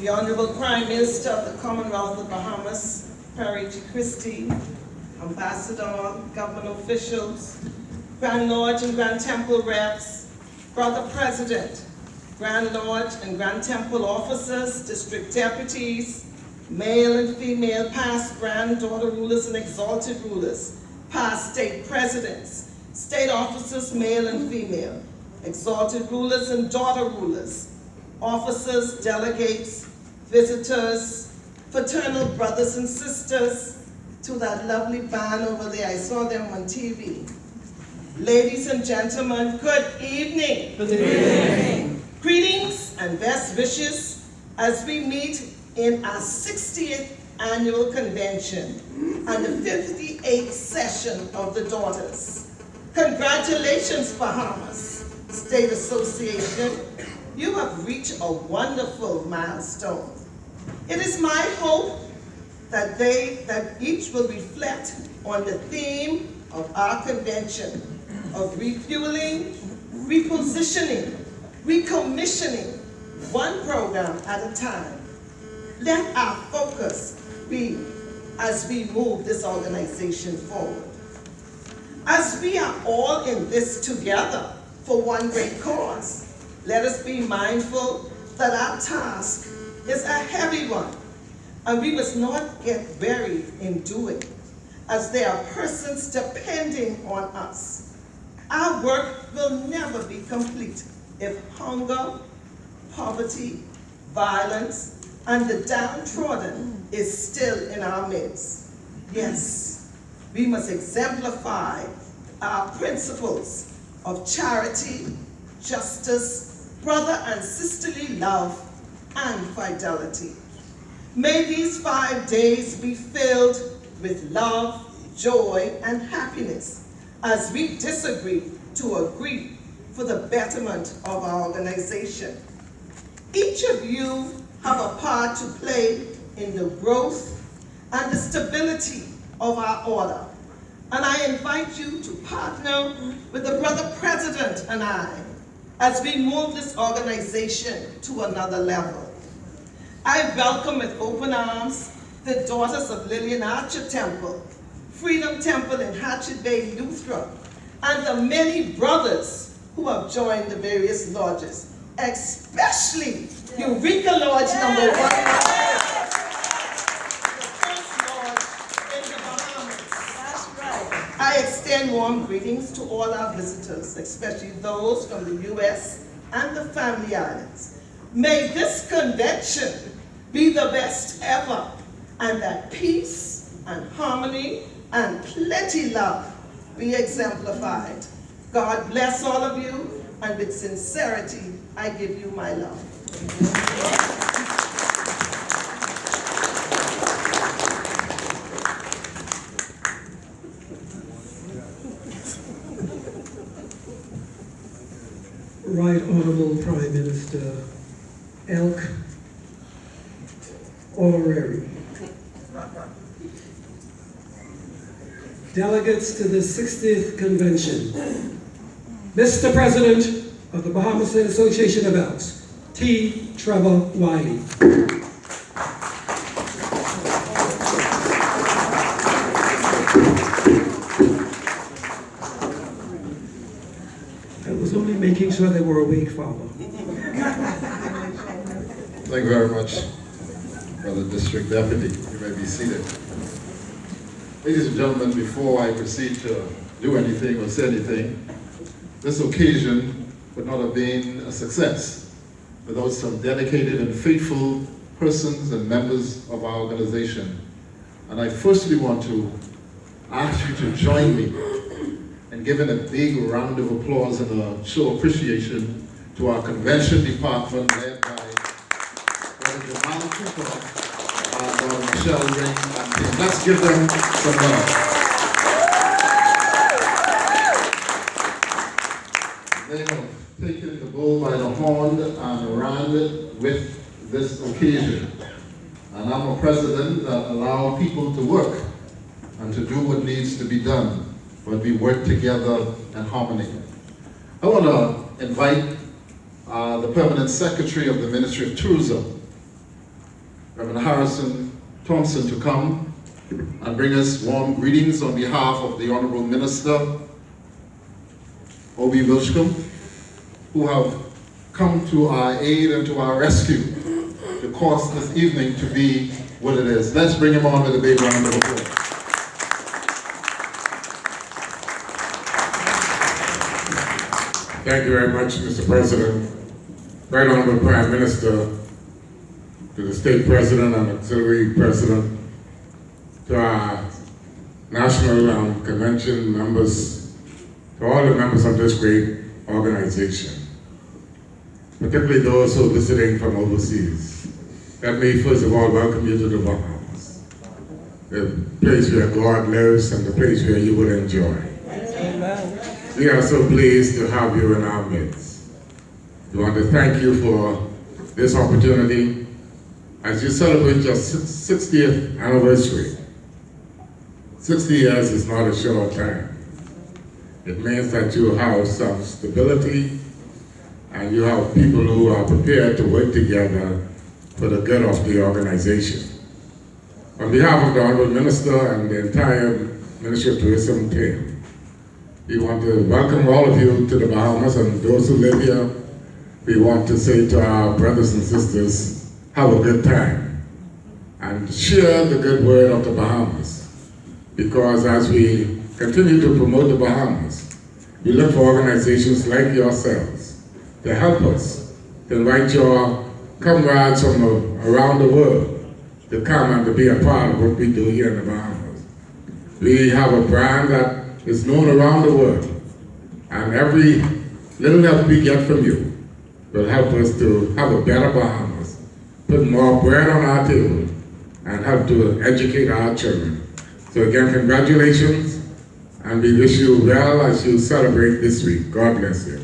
the Honorable Prime Minister of the Commonwealth of Bahamas, Perry G. Christie, Ambassador, government officials, Grand Lodge and Grand Temple reps, Brother President, Grand Lodge and Grand Temple officers, district deputies, male and female, past granddaughter rulers and exalted rulers, past state presidents, state officers, male and female, exalted rulers and daughter rulers, officers, delegates, visitors, fraternal brothers and sisters, to that lovely band over there, I saw them on TV. Ladies and gentlemen, good evening. Good evening. Greetings and best wishes as we meet in our 60th annual convention and the 58th session of the Daughters. Congratulations, Bahamas State Association. You have reached a wonderful milestone. It is my hope that each will reflect on the theme of our convention of refueling, repositioning, recommissioning, one program at a time. Let our focus be as we move this organization forward. As we are all in this together for one great cause, let us be mindful that our task is a heavy one, and we must not get buried in doing, as there are persons depending on us. Our work will never be complete if hunger, poverty, violence, and the downtrodden is still in our midst. Yes, we must exemplify our principles of charity, justice, brother and sisterly love, and fidelity. May these 5 days be filled with love, joy, and happiness as we disagree to agree for the betterment of our organization. Each of you have a part to play in the growth and the stability of our order. And I invite you to partner with the Brother President and I as we move this organization to another level. I welcome with open arms the Daughters of Lillian Archer Temple, Freedom Temple in Hatchet Bay, Lutheran, and the many brothers who have joined the various lodges, especially Eureka Lodge number 1, the first lodge in the Bahamas. That's right. I extend warm greetings to all our visitors, especially those from the U.S. and the Family Islands. May this convention be the best ever, and that peace and harmony and plenty love be exemplified. God bless all of you, and with sincerity, I give you my love. Right Honorable Prime Minister Elk Honorary. Delegates to the 60th Convention, Mr. President of the Bahamas State Association of Elks, T. Trevor Wiley. I was only making sure they were awake, Father. Thank you very much, Brother District Deputy. You may be seated. Ladies and gentlemen, before I proceed to do anything or say anything, this occasion would not have been a success without some dedicated and faithful persons and members of our organization. And I firstly want to ask you to join me in giving a big round of applause and a show of appreciation to our convention department led by Brother Jamal Cooper and Michelle Ring and team. Let's give them some love. They have taken the bull by the horn and ran with this occasion. And I'm a president that allows people to work and to do what needs to be done, but we work together in harmony. I want to invite the Permanent Secretary of the Ministry of Tourism, Reverend Harrison Thompson to come and bring us warm greetings on behalf of the Honorable Minister, Obi Wilshcombe, who have come to our aid and to our rescue to cause this evening to be what it is. Let's bring him on with a big round of applause. Thank you very much, Mr. President. Right Honorable Prime Minister, to the State President and Auxiliary President, to our National Convention members, to all the members of this great organization, particularly those who are visiting from overseas. Let me first of all welcome you to the Bahamas, the place where God lives and the place where you will enjoy. Amen. We are so pleased to have you in our midst. We want to thank you for this opportunity as you celebrate your 60th anniversary. 60 years is not a short time. It means that you have some stability and you have people who are prepared to work together for the good of the organization. On behalf of the Honorable Minister and the entire Ministry of Tourism team, we want to welcome all of you to the Bahamas, and those who live here, we want to say to our brothers and sisters, have a good time and share the good word of the Bahamas. Because as we continue to promote the Bahamas, we look for organizations like yourselves to help us, to invite your comrades from around the world to come and to be a part of what we do here in the Bahamas. We have a brand that is known around the world, and every little help we get from you will help us to have a better Bahamas, put more bread on our table, and help to educate our children. So again, congratulations, and we wish you well as you celebrate this week. God bless you.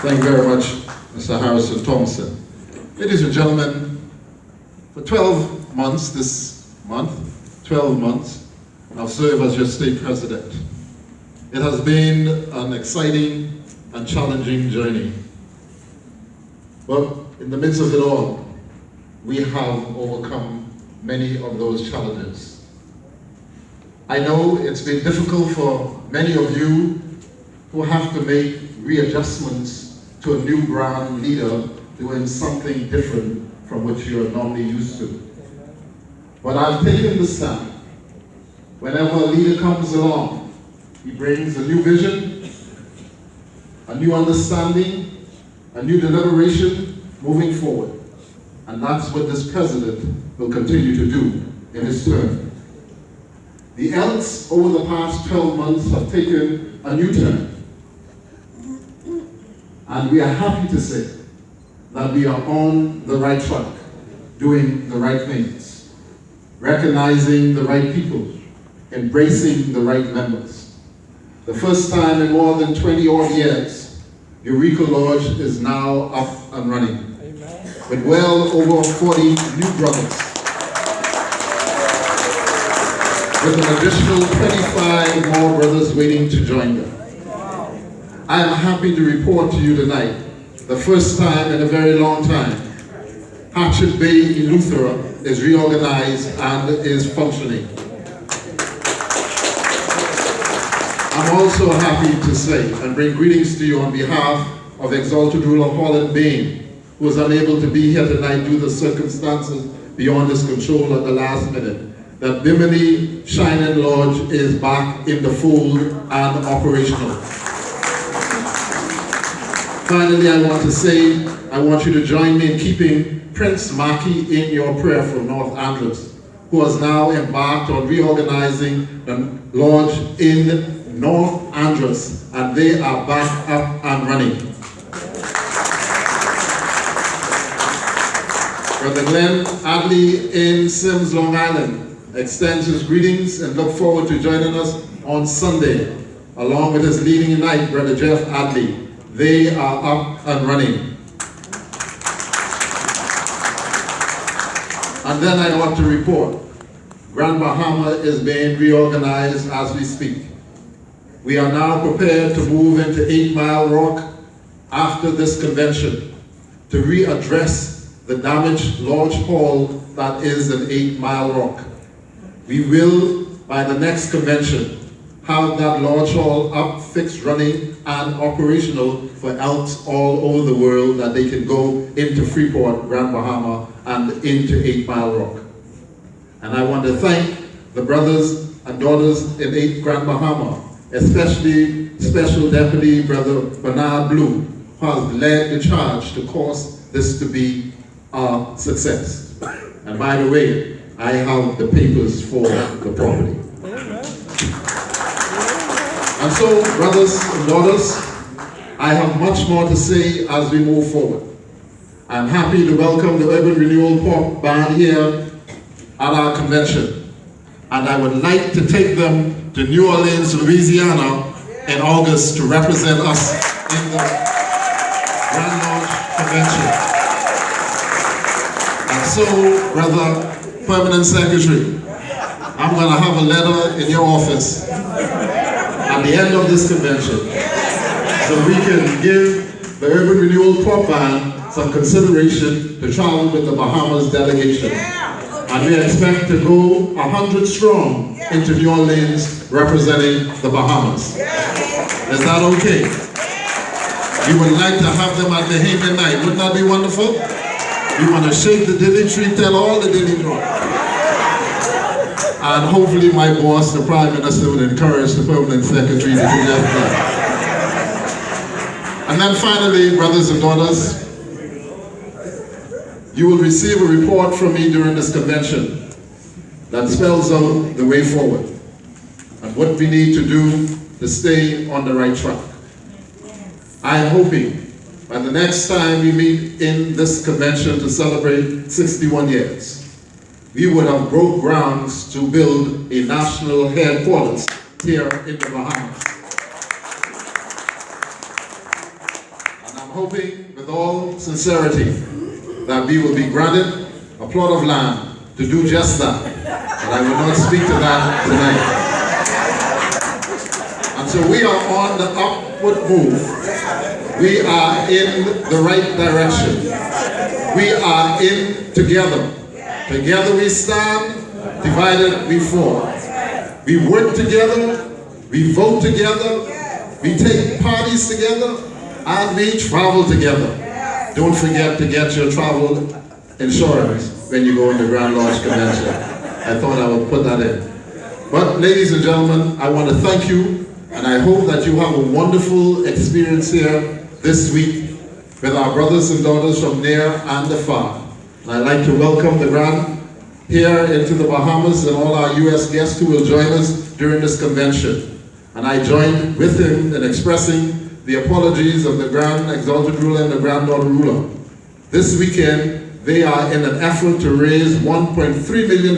Thank you very much, Mr. Harrison Thompson. Ladies and gentlemen, for 12 months this month, 12 months, I've served as your state president. It has been an exciting and challenging journey. But in the midst of it all, we have overcome many of those challenges. I know it's been difficult for many of you who have to make readjustments to a new brand leader doing something different from what you're normally used to. But I've taken the stand. Whenever a leader comes along, he brings a new vision, a new understanding, a new deliberation moving forward. And that's what this president will continue to do in his term. The Elks over the past 12 months have taken a new turn. And we are happy to say that we are on the right track, doing the right things, recognizing the right people, embracing the right members. The first time in more than 20 odd years, Eureka Lodge is now up and running, with well over 40 new brothers, with an additional 25 more brothers waiting to join them. I am happy to report to you tonight, the first time in a very long time, Hatchet Bay in Eleuthera is reorganized and is functioning. I'm also happy to say and bring greetings to you on behalf of Exalted Ruler Holland Bain, who was unable to be here tonight due to circumstances beyond his control at the last minute, that Bimini Shining Lodge is back in the fold and operational. Finally, I want to say, I want you to join me in keeping Prince Maki in your prayer from North Andros, who has now embarked on reorganizing the lodge in North Andros, and they are back up and running. Brother Glenn Adley in Sims, Long Island, extends his greetings and look forward to joining us on Sunday, along with his leading knight, Brother Jeff Adley. They are up and running. And then I want to report, Grand Bahama is being reorganized as we speak. We are now prepared to move into 8 Mile Rock after this convention. to readdress the damaged large hall that is an 8 Mile Rock. We will, by the next convention, have that large hall up, fixed, running, and operational for Elks all over the world, that they can go into Freeport, Grand Bahama, and into 8 Mile Rock. And I want to thank the brothers and daughters in 8 Grand Bahama, especially Special Deputy Brother Bernard Blue, who has led the charge to cause this to be a success. And by the way, I have the papers for the property. And so, brothers and daughters, I have much more to say as we move forward. I'm happy to welcome the Urban Renewal Pop Band here at our convention. And I would like to take them to New Orleans, Louisiana in August to represent us in the Grand Lodge Convention. And so, Brother Permanent Secretary, I'm going to have a letter in your office at the end of this convention so we can give the Urban Renewal Pop Band some consideration to travel with the Bahamas delegation. And we expect to go 100 strong into New Orleans representing the Bahamas. Is that okay? We would like to have them at the Haven night. Wouldn't that be wonderful? We want to shake the dilly tree, tell all the dilly drop. And hopefully my boss, the Prime Minister, will encourage the Permanent Secretary to do just that. And then finally, brothers and daughters, you will receive a report from me during this convention that spells out the way forward and what we need to do to stay on the right track. I'm hoping by the next time we meet in this convention to celebrate 61 years, we would have broke grounds to build a national headquarters here in the Bahamas. And I'm hoping with all sincerity that we will be granted a plot of land to do just that. But I will not speak to that tonight. And so we are on the upward move. We are in the right direction. We are in together. Together we stand, divided we fall. We work together, we vote together, we take parties together, and we travel together. Don't forget to get your travel insurance when you go in the Grand Lodge Convention. I thought I would put that in. But ladies and gentlemen, I want to thank you, and I hope that you have a wonderful experience here this week with our brothers and daughters from near and afar. And I'd like to welcome the Grand here into the Bahamas and all our U.S. guests who will join us during this convention. And I join with him in expressing the apologies of the Grand Exalted Ruler and the Granddaughter Ruler. This weekend, they are in an effort to raise $1.3 million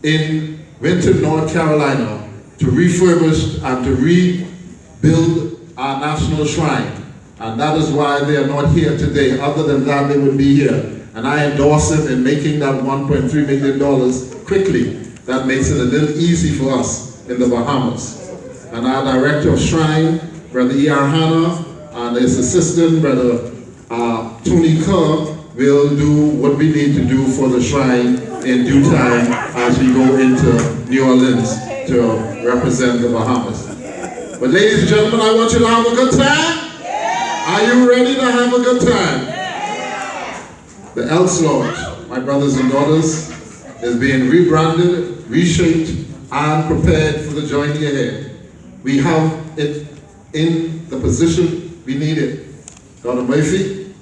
in Winton, North Carolina to refurbish and to rebuild our national shrine. And that is why they are not here today. Other than that, they would be here. And I endorse him in making that $1.3 million quickly. That makes it a little easy for us in the Bahamas. And our Director of Shrine, Brother E.R. Hanna, and his assistant, Brother Tony Kerr, will do what we need to do for the shrine in due time as we go into New Orleans to represent the Bahamas. But ladies and gentlemen, I want you to have a good time. Are you ready to have a good time? The Elks Lodge, my brothers and daughters, is being rebranded, reshaped, and prepared for the journey ahead. We have it in the position we need it. Daughter Murphy,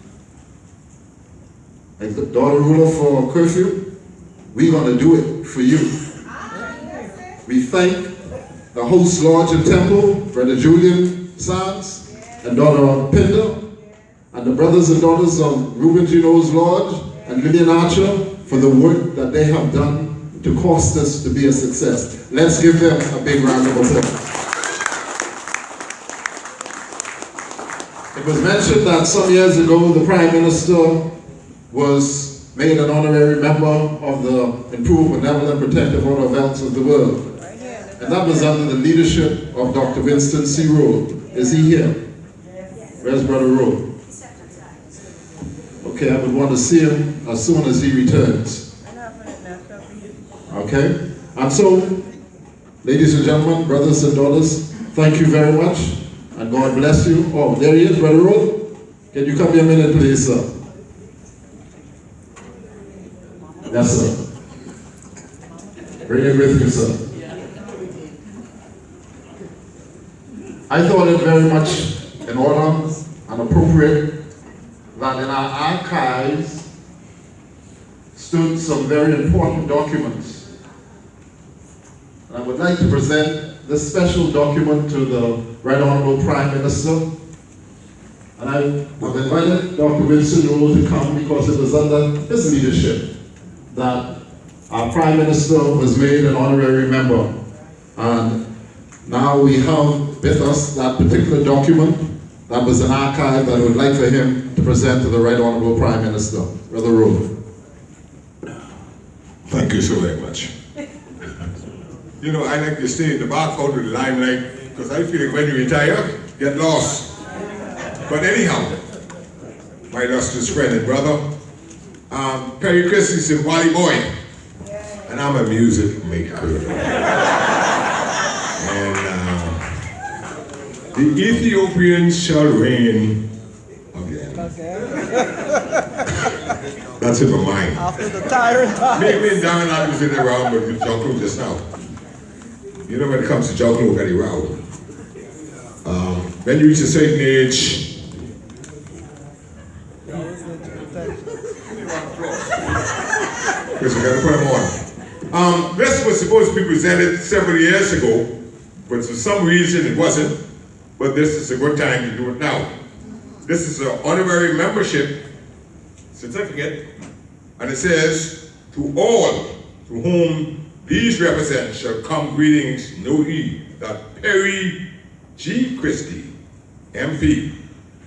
as the daughter ruler for curfew, we're going to do it for you. We thank the host lodge and temple, Brother Julian Sands, and daughter Pinder, and the brothers and daughters of Reuben Gino's Lodge and Lillian Archer for the work that they have done to cause this to be a success. Let's give them a big round of applause. It was mentioned that some years ago the Prime Minister was made an honorary member of the Improved Benevolent Protective Order of Elks of the World. And that was under the leadership of Dr. Winston C. Rowe. Is he here? Where's Brother Rowe? Okay, I would want to see him as soon as he returns. Okay? And so, ladies and gentlemen, brothers and daughters, thank you very much, and God bless you. Oh, there he is, Brother Roll. Can you come here a minute, please, sir? Yes, sir. Bring it with you, sir. I thought it very much in order and appropriate that in our archives stood some very important documents. And I would like to present this special document to the Right Honorable Prime Minister. And I have invited Dr. Wilson Rule to come because it was under his leadership that our Prime Minister was made an honorary member. And now we have with us that particular document that was an archive that I would like for him to present to the Right Honorable Prime Minister. Brother Rowe. Thank you so very much. You know, I like to stay in the back out of the limelight because I feel like when you retire, get lost. But anyhow, my illustrious friend and brother, Perry Christie's in Wally Boy, and I'm a music maker. The Ethiopians shall reign again. That's in my mind. After the tyrant dies. Me and Darren I was in the round with John just now. You know when it comes to John Clue, very round. When you reach a certain age, because we gotta put them on. This was supposed to be presented several years ago, but for some reason it wasn't. But this is a good time to do it now. This is an honorary membership certificate, and it says, to all to whom these represent shall come greetings, know ye that Perry G. Christie, MP,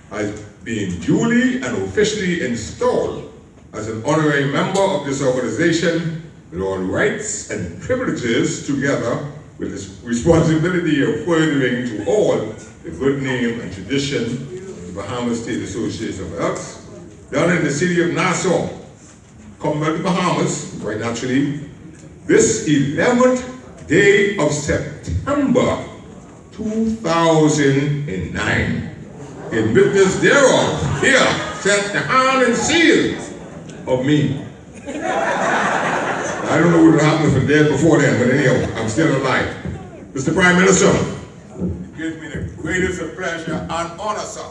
has been duly and officially installed as an honorary member of this organization with all rights and privileges together with this responsibility of furthering to all the good name and tradition of the Bahamas State Association of Arts, done in the city of Nassau, Commonwealth, Bahamas, quite naturally, this 11th day of September 2009. In witness thereof, here, set the hand and seal of me. I don't know what would happen if I'm dead before then, but anyhow, I'm still alive. Mr. Prime Minister, it gives me the greatest of pleasure and honor, sir,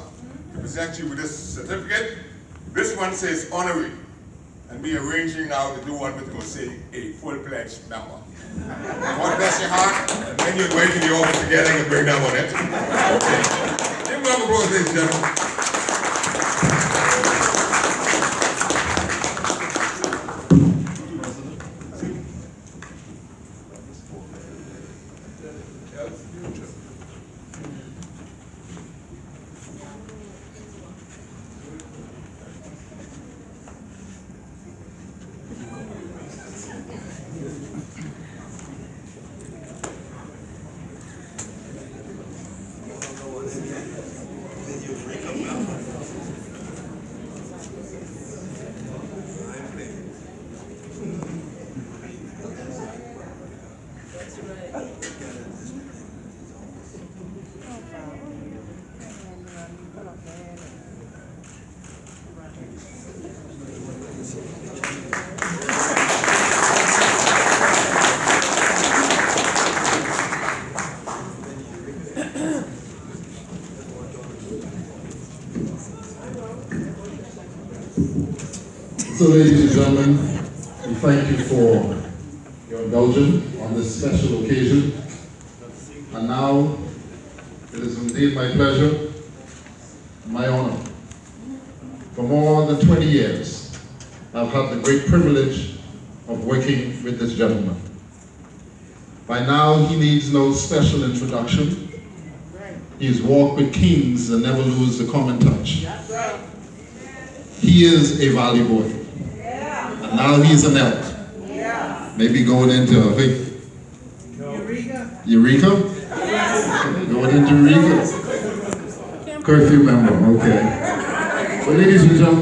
to present you with this certificate. This one says honorary, and we are arranging now to do one which will say a full-fledged member. God bless your heart, and then you're going to the office together and bring that on it. Okay. Give me a round of applause, ladies and gentlemen. So, ladies and gentlemen, we thank you for your indulgence on this special occasion. And now, it is indeed my pleasure, my honor. For more than 20 years, I've had the great privilege of working with this gentleman. By now, he needs no special introduction. He's walked with kings and never lose the common touch. He is a valley boy. And now he's an elk. Maybe going into Eureka? Going into Eureka? Curfew member, okay. So ladies and gentlemen,